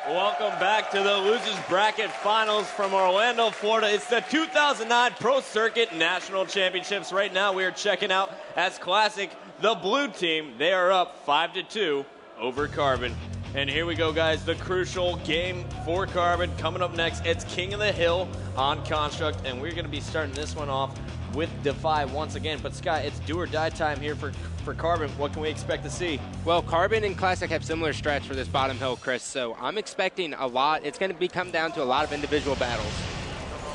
Welcome back to the Losers Bracket Finals from Orlando, Florida. It's the 2009 Pro Circuit National Championships. Right now we are checking out as Classic, the blue team. They are up 5-2 over Carbon. And here we go, guys, the crucial game for Carbon. Coming up next, it's King of the Hill on Construct, and we're going to be starting this one off with Defy once again. But Scott, it's do or die time here for Carbon. What can we expect to see? Well, Carbon and Classic have similar strats for this bottom hill, Chris, so I'm expecting a lot. It's going to come down to a lot of individual battles.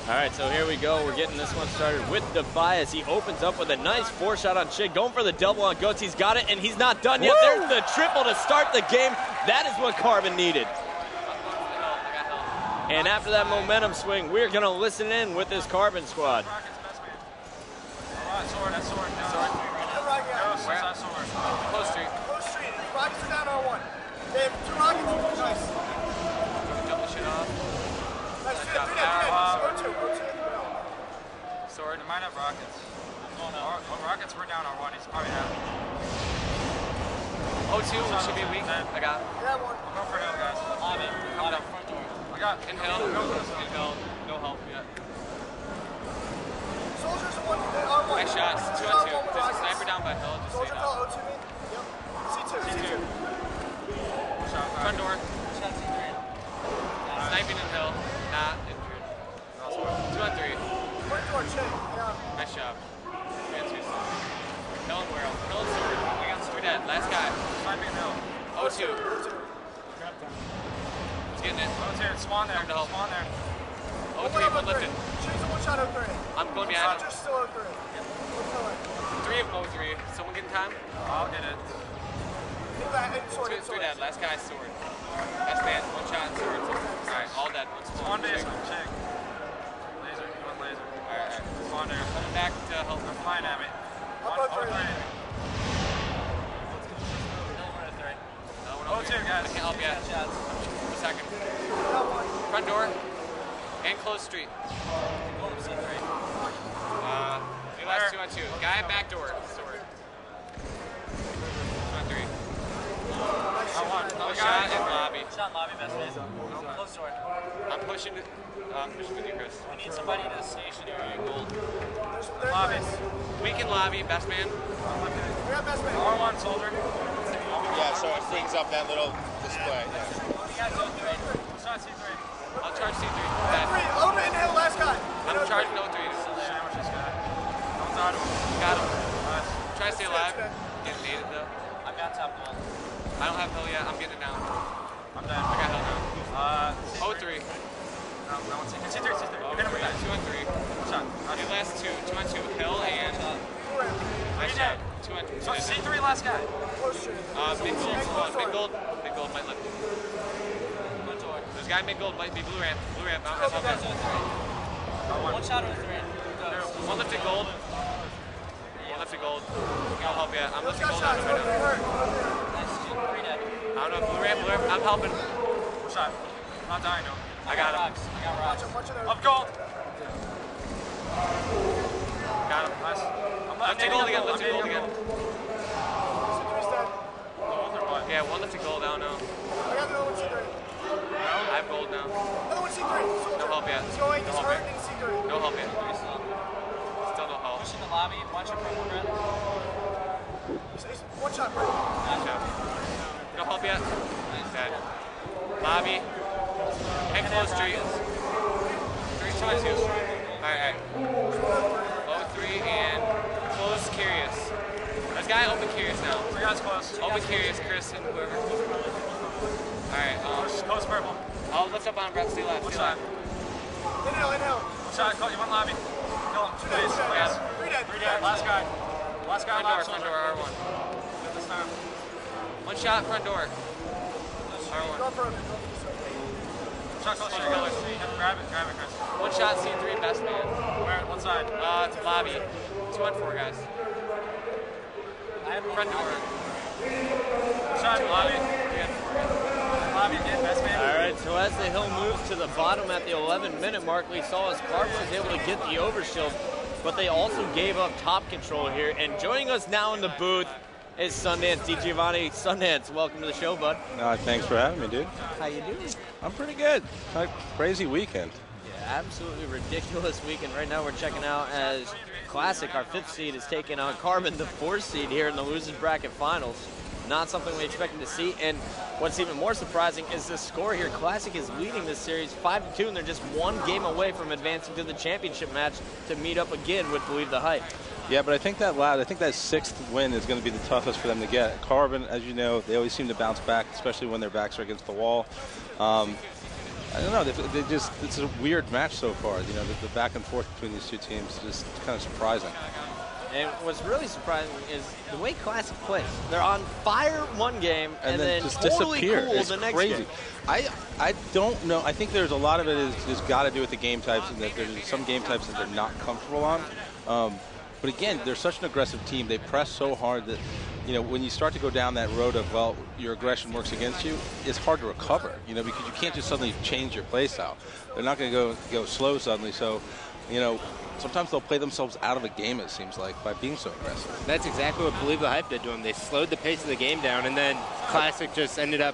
All right, so here we go. We're getting this one started with Defy as he opens up with a nice 4-shot on Chig, going for the double on Goats. He's got it, and he's not done yet. Woo! There's the triple to start the game. That is what Carbon needed. And after that momentum swing, we're going to listen in with this Carbon squad. Sword. Where? Sword. Close street. Rockets are down R1. They have 2 rockets. Nice. Double shit off. Nice. O2. Sword. They might have rockets. Oh no. Rockets were down R1. He's probably down. O2 should be weak. I got. Yeah, one. Go for hill, guys. Come down. Front door. I got. In hill. Inhill. No help yet. Soldiers are one. Nice shots. 2 on 2. There's a sniper down by hill. Just soldier fell O2 me. Yep. C2. Front door. Shot C3. Sniping in hill. Not injured. 2 on 3. Front door check. Yeah. Nice job. 3 on 2. Hill and World. Hill and sword. We got sword dead. Last guy. Sniping hill. O2. He's getting it. O2. Spawn there. Spawn there. O3. One lifted. Choose a 1-shot O3. I'm going behind him. Just still O3. 3 of O3. Someone getting time? I'll get it. 2 dead. Last guy, sword. Best man. 1-shot, sword. Alright, all dead. Spawn base. Check. Laser. One laser. Alright. Spawn there. Coming back to help. They're flying at me. O3. O2, guys. I can't help yet. A second. Front door. And close street. The last 2 on 2. Guy back door. Sword. 2 on 3. No shot in lobby. Shot lobby, best man. Close sword. I'm pushing with you, Chris. We need somebody to stationary gold. Lobbies. Weak in lobby, best man. We got best man. R1 soldier. Yeah, so it brings up that little display. Shot C3. I'll charge C3. Over in hill, last guy. I'm charging O3. Sandwich this guy. Got him. Nice. Try to stay alive. Getting needed though. I've got top one. I don't have hill yet. I'm getting it now. I'm done. I got hill now. No O3. one C3. C3. Oh, 2 on 3. Shot. The last 2. 2 on 2. Hill and. Nice shot. 2 on 2. So C3 last guy. Big gold. Big gold might lift. There's a guy mid gold might be blue ramp. Blue ramp. I don't have help. 1 shot or 3. 1 lifted gold. 1 lifted gold. No help yet. I'm lifting gold out right now. I don't know. Blue ramp. I'm helping. 1 shot. Not dying though. I got him. Up gold. Got him. Nice. Lifted gold again. Lifted gold again. Yeah, 1 lifted gold. I don't know. I got another one C3. I have gold now. Another one C3. No help yet. He's going. He's hurting C3. No help yet. Still no help. Push in the lobby. Watch it from the red. 1 shot, bro. No help yet. Dead. Lobby. And close street. 3, 2 on 2. Alright. O3 and close curious. This guy open curious now. 3 guys close. Open curious, Chris and whoever. Alright. Close purple. I'll lift up on Brett. Stay left. Stay left. Inhale. Shot. You want lobby. Kill him. 2 days. 3 dead. Last guy. Front door, R1. Good this time. 1 shot, front door. R1. Shot close. Grab it, Chris. 1 shot, C3, best man. Where? What side? It's lobby. 2 on 4, guys. Front door. Shot, lobby. 3 on 4, guys. Lobby again, best man. All right, so as the hill moves to the bottom at the 11-minute mark, we saw as Carbon was able to get the overshield, but they also gave up top control here. And joining us now in the booth is Sundance DiGiovanni. Sundance, welcome to the show, bud. Thanks for having me, dude. How you doing? I'm pretty good. Crazy weekend. Yeah, absolutely ridiculous weekend. Right now we're checking out as Classic, our 5th seed, is taking on Carbon, the 4th seed here in the losers bracket finals. Not something we expected to see, and what's even more surprising is the score here. Classic is leading this series 5-2, and they're just one game away from advancing to the championship match to meet up again with Believe the Hype. Yeah, but I think that 6th win is going to be the toughest for them to get. Carbon, as you know, they always seem to bounce back, especially when their backs are against the wall. I don't know. It's a weird match so far. You know, the back and forth between these two teams is just kind of surprising. And what's really surprising is the way Classic plays. They're on fire one game and then just totally disappear. cool It's the next crazy. game. I don't know. I think there's a lot of it is got to do with the game types, and that there's some game types that they're not comfortable on. But again, they're such an aggressive team. They press so hard that, you know, when you start to go down that road of, well, your aggression works against you, it's hard to recover, you know, because you can't just suddenly change your play style. They're not going to go slow suddenly. So, you know, sometimes they'll play themselves out of a game, it seems like, by being so aggressive. That's exactly what Believe the Hype did to them. They slowed the pace of the game down, and then Classic just ended up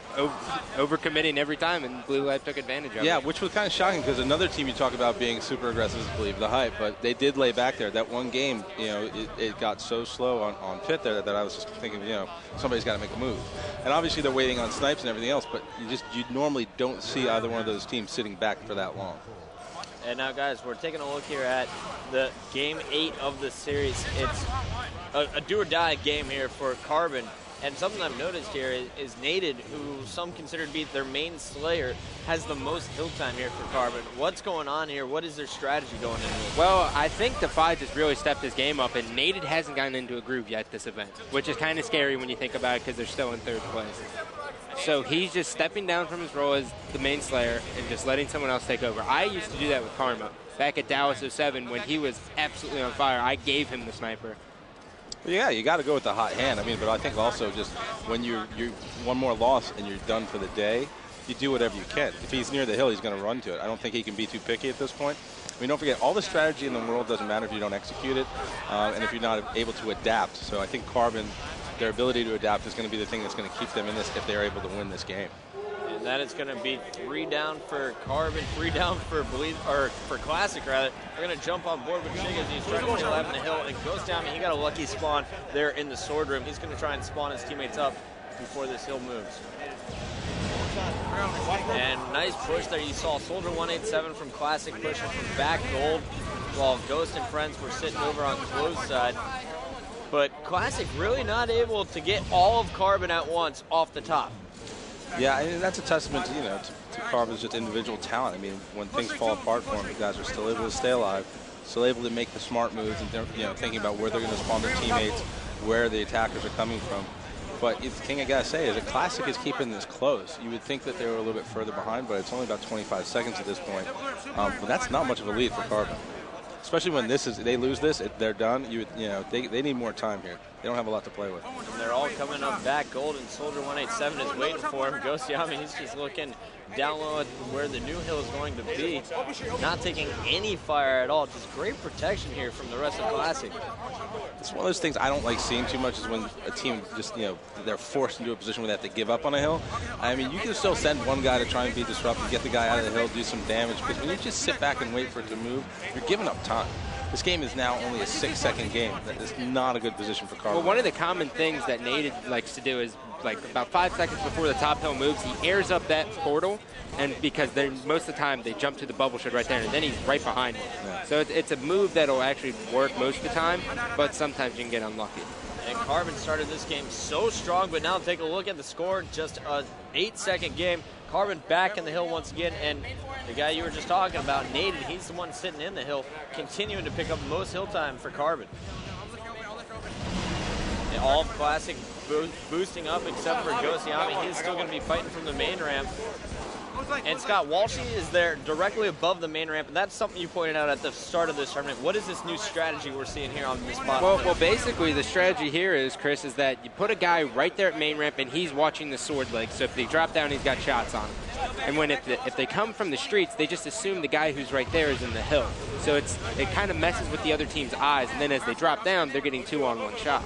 overcommitting every time, and Believe the Hype took advantage of it. Yeah, which was kind of shocking because another team you talk about being super aggressive is Believe the Hype, but they did lay back there. That one game, you know, it got so slow on pit there that I was just thinking, you know, somebody's got to make a move. And obviously they're waiting on snipes and everything else, but you normally don't see either one of those teams sitting back for that long. And now, guys, we're taking a look here at the Game 8 of the series. It's a do-or-die game here for Carbon. And something I've noticed here is Nated, who some consider to be their main slayer, has the most hill time here for Carbon. What's going on here? What is their strategy going into this? Well, I think Defy just really stepped his game up, and Nated hasn't gotten into a groove yet this event, which is kind of scary when you think about it because they're still in 3rd place. So he's just stepping down from his role as the main slayer and just letting someone else take over. I used to do that with Karma. Back at Dallas 07, when he was absolutely on fire, I gave him the sniper. Yeah, you got to go with the hot hand. I mean, but I think also just when you one more loss and you're done for the day, you do whatever you can. If he's near the hill, he's going to run to it. I don't think he can be too picky at this point. I mean, don't forget, all the strategy in the world doesn't matter if you don't execute it and if you're not able to adapt. So I think Carbon, their ability to adapt is going to be the thing that's going to keep them in this if they're able to win this game. And that is going to be 3 down for Carbon, 3 down for for Classic rather. We're going to jump on board with Chig as he's trying to stay alive in the hill. And goes down, and he got a lucky spawn there in the sword room. He's going to try and spawn his teammates up before this hill moves. And nice push there. You saw Soldier 187 from Classic pushing from back gold, while Ghost and friends were sitting over on close side. But Classic really not able to get all of Carbon at once off the top. Yeah, and that's a testament to, you know, to Carbon's just individual talent. I mean, when things fall apart for him, the guys are still able to stay alive, still able to make the smart moves, and they're, you know, thinking about where they're going to spawn their teammates, where the attackers are coming from. But the thing I got to say is that Classic is keeping this close. You would think that they were a little bit further behind, but it's only about 25 seconds at this point. But that's not much of a lead for Carbon. Especially when they lose this, they're done. You know, they need more time here. They don't have a lot to play with. And they're all coming up back. Gold and Soldier 187 is waiting for him. Ghost Yami, he's just looking down low at where the new hill is going to be. Not taking any fire at all. Just great protection here from the rest of Classic. It's one of those things I don't like seeing too much is when a team just, you know, they're forced into a position where they have to give up on a hill. I mean, you can still send one guy to try and be disruptive, get the guy out of the hill, do some damage. Because when you just sit back and wait for it to move, you're giving up time. This game is now only a 6-second game. That is not a good position for Carbon. Well, one of the common things that Nated likes to do is, like, about 5 seconds before the top hill moves, he airs up that portal, and because most of the time they jump to the bubble shed right there, and then he's right behind him. Yeah. So it's a move that'll actually work most of the time, but sometimes you can get unlucky. And Carbon started this game so strong, but now take a look at the score. Just an 8-second game. Carbon back in the hill once again, and the guy you were just talking about, Nated, he's the one sitting in the hill, continuing to pick up most hill time for Carbon. And all Classic boosting up except for Ghost Yami. He's still going to be fighting from the main ramp. And Scott, Walshy is there directly above the main ramp, and that's something you pointed out at the start of this tournament. What is this new strategy we're seeing here on this spot? Well, basically the strategy here is, Chris, is that you put a guy right there at main ramp, and he's watching the sword leg. So if they drop down, he's got shots on him. And when if they come from the streets, they just assume the guy who's right there is in the hill. So it kind of messes with the other team's eyes, and then as they drop down, they're getting 2-on-1 shot.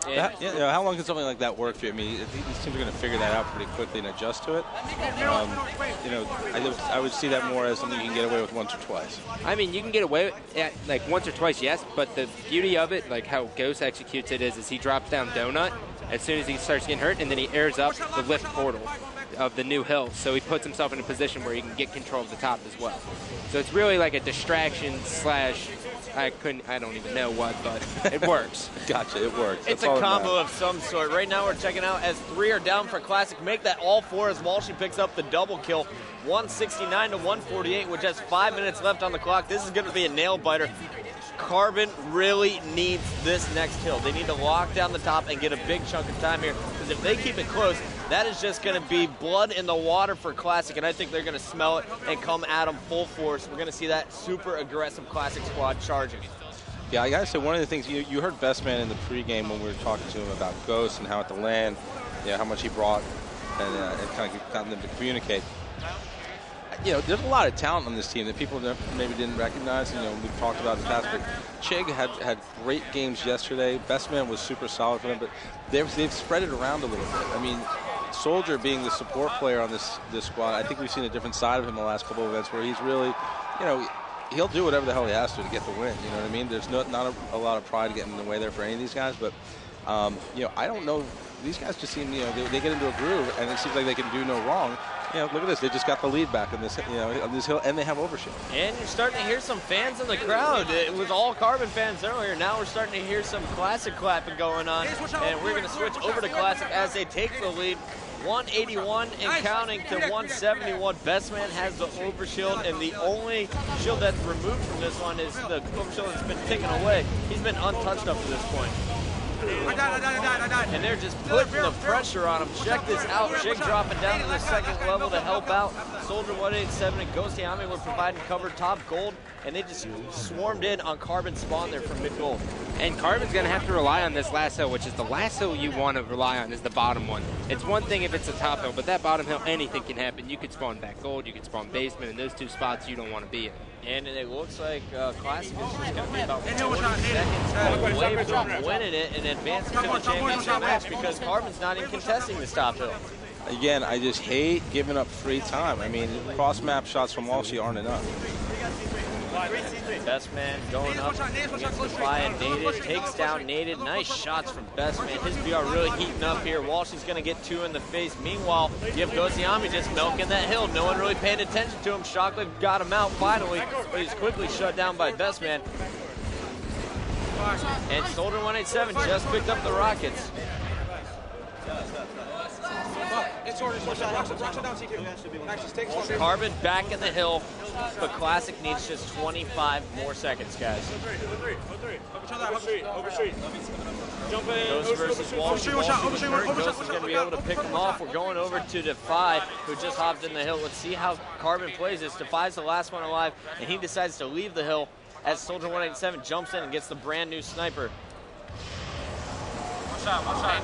You know, how long can something like that work for you? I mean, these teams are going to figure that out pretty quickly and adjust to it. You know, I would see that more as something you can get away with once or twice. I mean, you can get away with it, like once or twice, yes, but the beauty of it, like how Ghost executes it, is he drops down Donut as soon as he starts getting hurt, and then he airs up the lift portal of the new hill, so he puts himself in a position where he can get control of the top as well. So it's really like a distraction slash, I don't even know what, but it works. Gotcha, it works. It's a combo of some sort. Right now we're checking out as 3 are down for Classic. Make that all 4 as Walshy picks up the double kill. 169 to 148, which has 5 minutes left on the clock. This is going to be a nail biter. Carbon really needs this next hill. They need to lock down the top and get a big chunk of time here, because if they keep it close, that is just going to be blood in the water for Classic, and I think they're going to smell it and come at them full force. We're going to see that super aggressive Classic squad charging. Yeah, I got to say, one of the things, you heard Bestman in the pregame when we were talking to him about Ghost and how at the LAN, how much he brought and kind of gotten them to communicate. You know, there's a lot of talent on this team that people maybe didn't recognize. You know, we've talked about in the past, but Chig had great games yesterday. Bestman was super solid for them, but they've spread it around a little bit. I mean, Soldier being the support player on this squad, I think we've seen a different side of him the last couple of events where he's really, you know, he'll do whatever the hell he has to get the win. You know what I mean? There's not a lot of pride getting in the way there for any of these guys, but you know, I don't know. These guys just seem, you know, they get into a groove, and it seems like they can do no wrong. You know, look at this. They just got the lead back on this, you know, on this hill, and they have overshield. And you're starting to hear some fans in the crowd. It was all Carbon fans earlier. Now we're starting to hear some Classic clapping going on, and we're going to switch over to Classic as they take the lead. 181 and counting to 171. Bestman has the overshield, and the only shield that's removed from this one is the overshield that's been taken away. He's been untouched up to this point. And they're just putting the pressure on him. Check this out. Jig dropping down to the second level to help out. Soldier 187 and Ghosty Ami were providing cover top gold, and they just swarmed in on Carbon spawn there from mid gold. And Carbon's going to have to rely on this last hill, which is the last hill you want to rely on is the bottom one. It's one thing if it's a top hill, but that bottom hill, anything can happen. You could spawn back gold, you could spawn basement, and those two spots you don't want to be in. And it looks like Classic is just going to be about 40 seconds away from winning it and advancing to the championship match, because Carbon's not even contesting this top hill. Again, I just hate giving up free time. I mean, cross-map shots from Walshy aren't enough. Bestman going up against the fly, and Nated takes down Nated. Nice shots from Bestman. His BR really heating up here. Walshy's going to get 2 in the face. Meanwhile, you have Gosiami just milking that hill. No one really paying attention to him. Shockley got him out finally, but he's quickly shut down by Bestman. And Soldier 187 just picked up the Rockets. Carbon back in the hill, but Classic needs just 25 more seconds, guys. Ghost versus Walshy. Ghost is going to be able to pick him off. We're going over to Defy, who just hopped in the hill. Let's see how Carbon plays this. Defy's the last one alive, and he decides to leave the hill as Soldier 187 jumps in and gets the brand new sniper.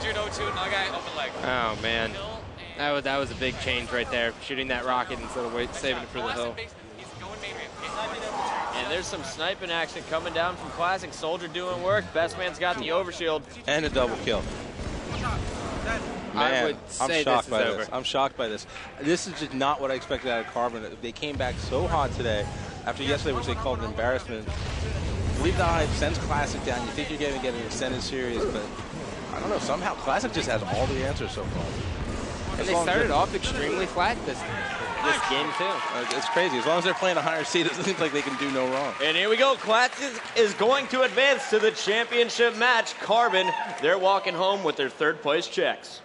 Jude 02, another guy, open leg. Oh, man. That was a big change right there, shooting that rocket instead of saving it for the hill. And there's some sniping action coming down from Classic. Soldier doing work. Bestman's got the overshield. And a double kill. Man, I'm shocked by this. I'm shocked by this. This is just not what I expected out of Carbon. They came back so hot today after yesterday, which they called an embarrassment. Leave the hype, sends Classic down. You think you're going to get an extended series, but I don't know. Somehow Classic just has all the answers so far. And they started off extremely flat this game, too. It's crazy. As long as they're playing a higher seed, it seems like they can do no wrong. And here we go. Classic is going to advance to the championship match. Carbon, they're walking home with their third-place checks.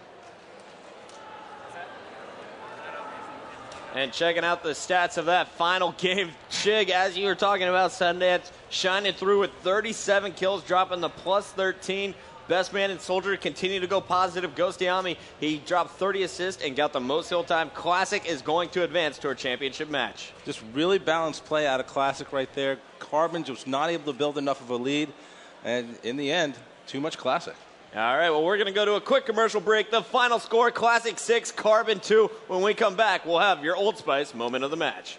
And checking out the stats of that final game, Chig, as you were talking about, Sundance, shining through with 37 kills, dropping the plus 13. Bestman and Soldier continue to go positive. Ghostiami, he dropped 30 assists and got the most hill time. Classic is going to advance to our championship match. Just really balanced play out of Classic right there. Carbon just not able to build enough of a lead. And in the end, too much Classic. All right, well, we're going to go to a quick commercial break. The final score, Classic 6, Carbon 2. When we come back, we'll have your Old Spice moment of the match.